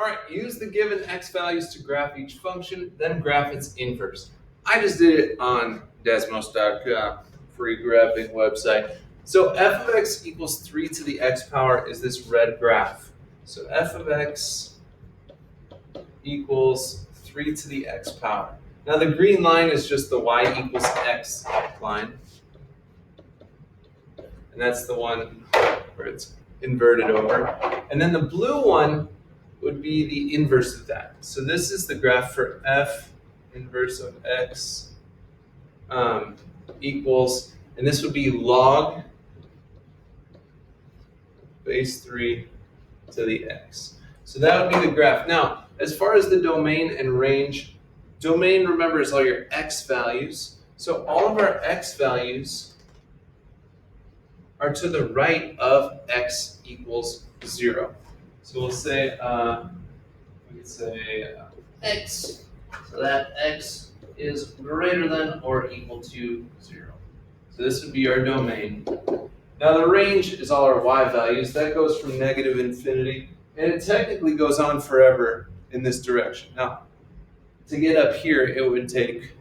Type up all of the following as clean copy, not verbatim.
All right, use the given x values to graph each function, then graph its inverse. I just did it on Desmos.com, free graphing website. So f of x equals 3 to the x power is this red graph. So f of x equals 3 to the x power. Now the green line is just the y equals x line. And that's the one where it's inverted over. And then the blue one would be the inverse of that. So this is the graph for f inverse of x equals, and this would be log base 3 to the x. So that would be the graph. Now, as far as the domain and range, domain, remember, is all your x values. So all of our x values are to the right of x equals 0. So we'll say, we could say x, so that x is greater than or equal to 0. So this would be our domain. Now the range is all our y values. That goes from negative infinity, and it technically goes on forever in this direction. Now, to get up here, it would take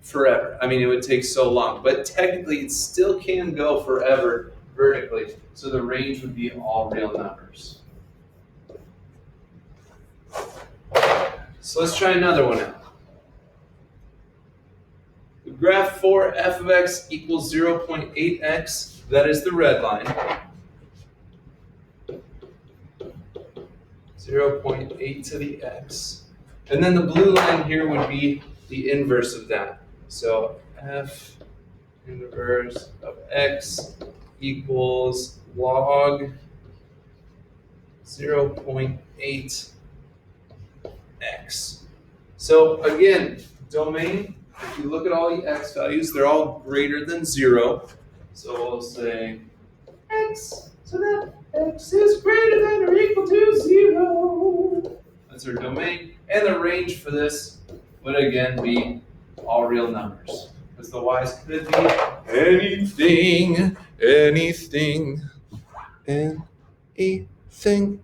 forever. I mean, it would take so long, but technically it still can go forever vertically. So the range would be all real numbers. So let's try another one out. The graph for f of x equals 0.8x. That is the red line. 0.8 to the x. And then the blue line here would be the inverse of that. So f inverse of x equals log 0.8 x. So again, domain, if you look at all the x values, they're all greater than 0. So we'll say x, so that x is greater than or equal to 0. That's our domain. And the range for this would again be all real numbers. Because the y's could be anything, anything, anything.